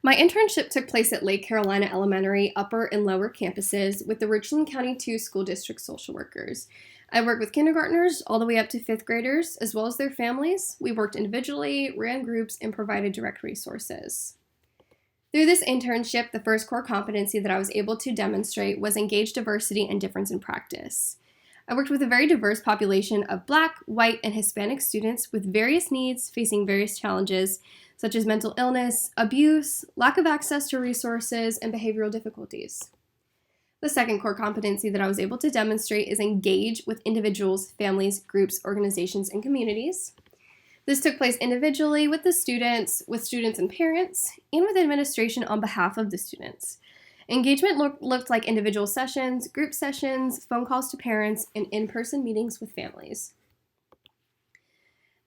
My internship took place at Lake Carolina Elementary upper and lower campuses with the Richland County 2 School District social workers. I worked with kindergartners all the way up to fifth graders, as well as their families. We worked individually, ran groups, and provided direct resources. Through this internship, the first core competency that I was able to demonstrate was engage diversity and difference in practice. I worked with a very diverse population of Black, white, and Hispanic students with various needs facing various challenges, such as mental illness, abuse, lack of access to resources, and behavioral difficulties. The second core competency that I was able to demonstrate is engage with individuals, families, groups, organizations, and communities. This took place individually with students and parents, and with administration on behalf of the students. Engagement looked like individual sessions, group sessions, phone calls to parents, and in-person meetings with families.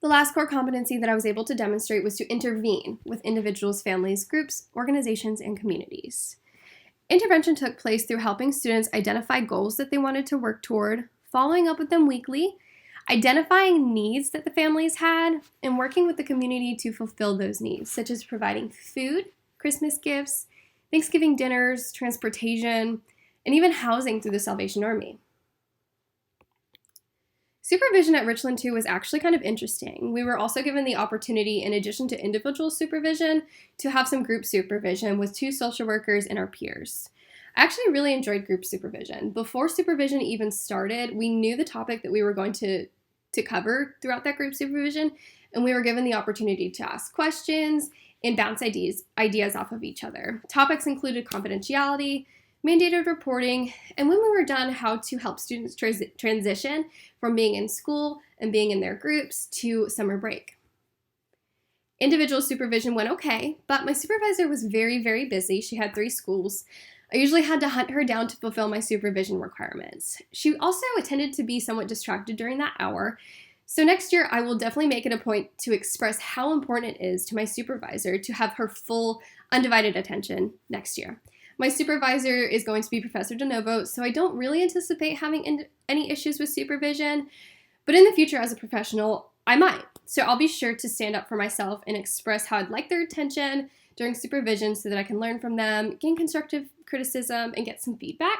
The last core competency that I was able to demonstrate was to intervene with individuals, families, groups, organizations, and communities. Intervention took place through helping students identify goals that they wanted to work toward, following up with them weekly, identifying needs that the families had, and working with the community to fulfill those needs, such as providing food, Christmas gifts, Thanksgiving dinners, transportation, and even housing through the Salvation Army. Supervision at Richland 2 was actually kind of interesting. We were also given the opportunity, in addition to individual supervision, to have some group supervision with 2 social workers and our peers. I actually really enjoyed group supervision. Before supervision even started, we knew the topic that we were going to cover throughout that group supervision, and we were given the opportunity to ask questions and bounce ideas off of each other. Topics included confidentiality, mandated reporting, and when we were done, how to help students transition from being in school and being in their groups to summer break. Individual supervision went okay, but my supervisor was very, very busy. She had 3 schools. I usually had to hunt her down to fulfill my supervision requirements. She also tended to be somewhat distracted during that hour. So next year, I will definitely make it a point to express how important it is to my supervisor to have her full, undivided attention next year. My supervisor is going to be Professor DeNovo, so I don't really anticipate having any issues with supervision, but in the future as a professional, I might. So I'll be sure to stand up for myself and express how I'd like their attention during supervision so that I can learn from them, gain constructive criticism, and get some feedback.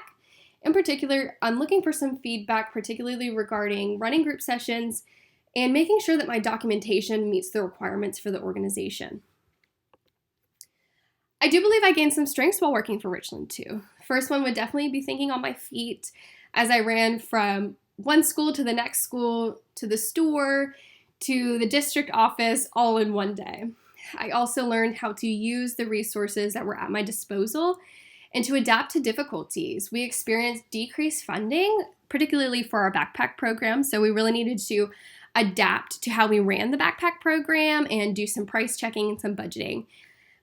In particular, I'm looking for some feedback, particularly regarding running group sessions and making sure that my documentation meets the requirements for the organization. I do believe I gained some strengths while working for Richland 2. First one would definitely be thinking on my feet as I ran from one school to the next school, to the store, to the district office, all in one day. I also learned how to use the resources that were at my disposal and to adapt to difficulties. We experienced decreased funding, particularly for our backpack program, so we really needed to adapt to how we ran the backpack program and do some price checking and some budgeting.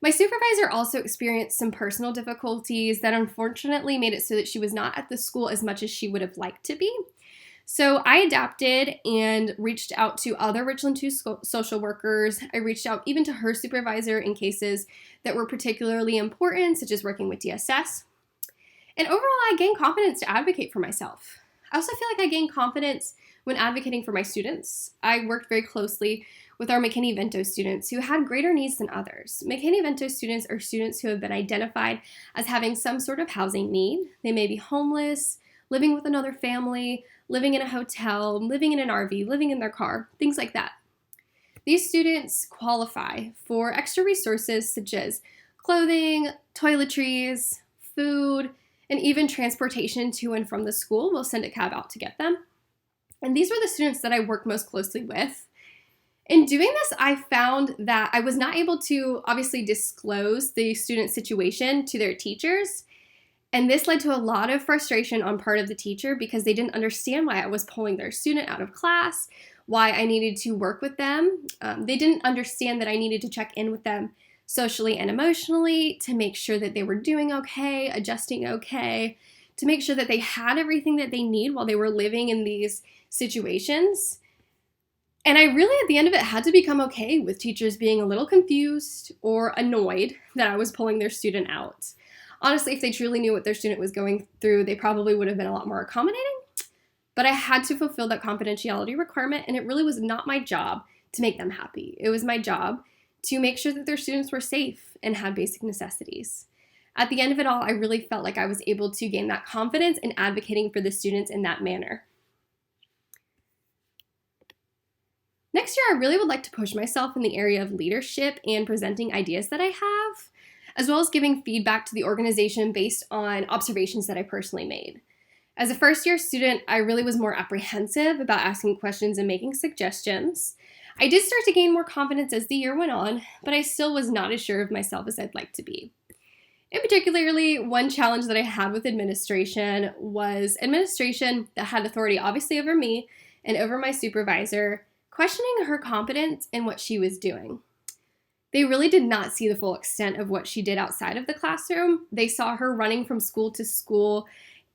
My supervisor also experienced some personal difficulties that unfortunately made it so that she was not at the school as much as she would have liked to be. So I adapted and reached out to other Richland 2 social workers. I reached out even to her supervisor in cases that were particularly important, such as working with DSS. And overall, I gained confidence to advocate for myself. I also feel like I gained confidence when advocating for my students. I worked very closely with our McKinney-Vento students who had greater needs than others. McKinney-Vento students are students who have been identified as having some sort of housing need. They may be homeless, living with another family, living in a hotel, living in an RV, living in their car, things like that. These students qualify for extra resources such as clothing, toiletries, food, and even transportation to and from the school. We'll send a cab out to get them. And these were the students that I worked most closely with. In doing this, I found that I was not able to obviously disclose the student situation to their teachers. And this led to a lot of frustration on part of the teacher because they didn't understand why I was pulling their student out of class, why I needed to work with them. They didn't understand that I needed to check in with them socially and emotionally to make sure that they were doing okay, adjusting okay, to make sure that they had everything that they need while they were living in these situations. And I really, at the end of it, had to become okay with teachers being a little confused or annoyed that I was pulling their student out. Honestly, if they truly knew what their student was going through, they probably would have been a lot more accommodating. But I had to fulfill that confidentiality requirement, and it really was not my job to make them happy. It was my job to make sure that their students were safe and had basic necessities. At the end of it all, I really felt like I was able to gain that confidence in advocating for the students in that manner. Next year, I really would like to push myself in the area of leadership and presenting ideas that I have, as well as giving feedback to the organization based on observations that I personally made. As a first-year student, I really was more apprehensive about asking questions and making suggestions. I did start to gain more confidence as the year went on, but I still was not as sure of myself as I'd like to be. In particularly, one challenge that I had with administration was administration that had authority obviously over me and over my supervisor, questioning her competence in what she was doing. They really did not see the full extent of what she did outside of the classroom. They saw her running from school to school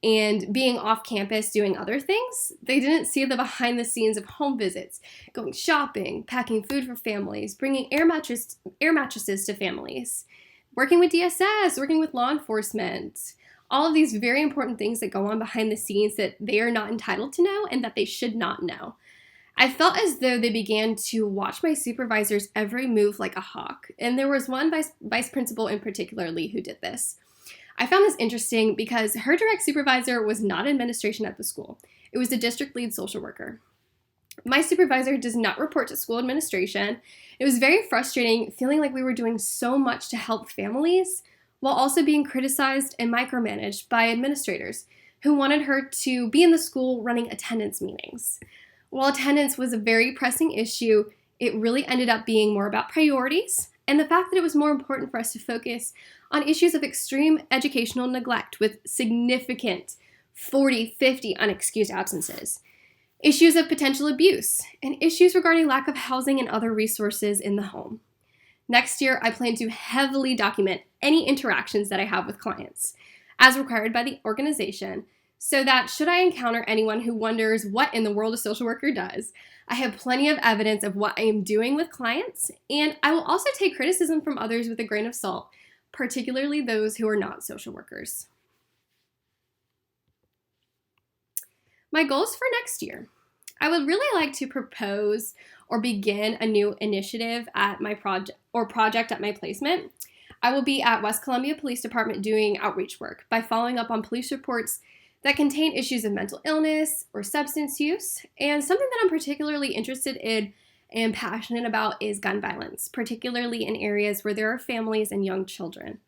and being off campus doing other things. They didn't see the behind the scenes of home visits, going shopping, packing food for families, bringing air mattresses to families, working with DSS, working with law enforcement, all of these very important things that go on behind the scenes that they are not entitled to know and that they should not know. I felt as though they began to watch my supervisor's every move like a hawk, and there was one vice principal in particularly who did this. I found this interesting because her direct supervisor was not administration at the school. It was the district lead social worker. My supervisor does not report to school administration. It was very frustrating feeling like we were doing so much to help families while also being criticized and micromanaged by administrators who wanted her to be in the school running attendance meetings. While attendance was a very pressing issue, it really ended up being more about priorities and the fact that it was more important for us to focus on issues of extreme educational neglect with significant 40, 50 unexcused absences, issues of potential abuse, and issues regarding lack of housing and other resources in the home. Next year, I plan to heavily document any interactions that I have with clients, as required by the organization, so that should I encounter anyone who wonders what in the world a social worker does, I have plenty of evidence of what I am doing with clients, and I will also take criticism from others with a grain of salt, particularly those who are not social workers. My goals for next year. I would really like to propose or begin a new initiative at my project at my placement. I will be at West Columbia Police Department doing outreach work by following up on police reports that contain issues of mental illness or substance use. And something that I'm particularly interested in and passionate about is gun violence, particularly in areas where there are families and young children.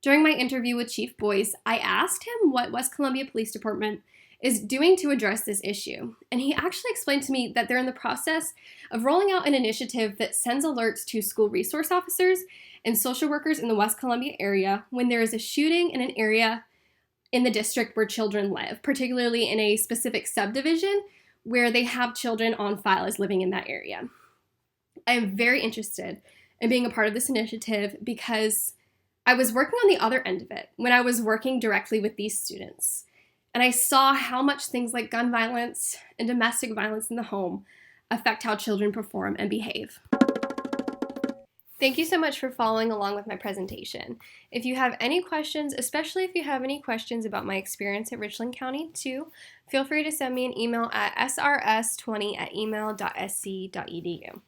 During my interview with Chief Boyce, I asked him what West Columbia Police Department is doing to address this issue. And he actually explained to me that they're in the process of rolling out an initiative that sends alerts to school resource officers and social workers in the West Columbia area when there is a shooting in an area in the district where children live, particularly in a specific subdivision where they have children on file as living in that area. I am very interested in being a part of this initiative because I was working on the other end of it when I was working directly with these students. And I saw how much things like gun violence and domestic violence in the home affect how children perform and behave. Thank you so much for following along with my presentation. If you have any questions, especially if you have any questions about my experience at Richland County 2, feel free to send me an email at srs20@email.sc.edu.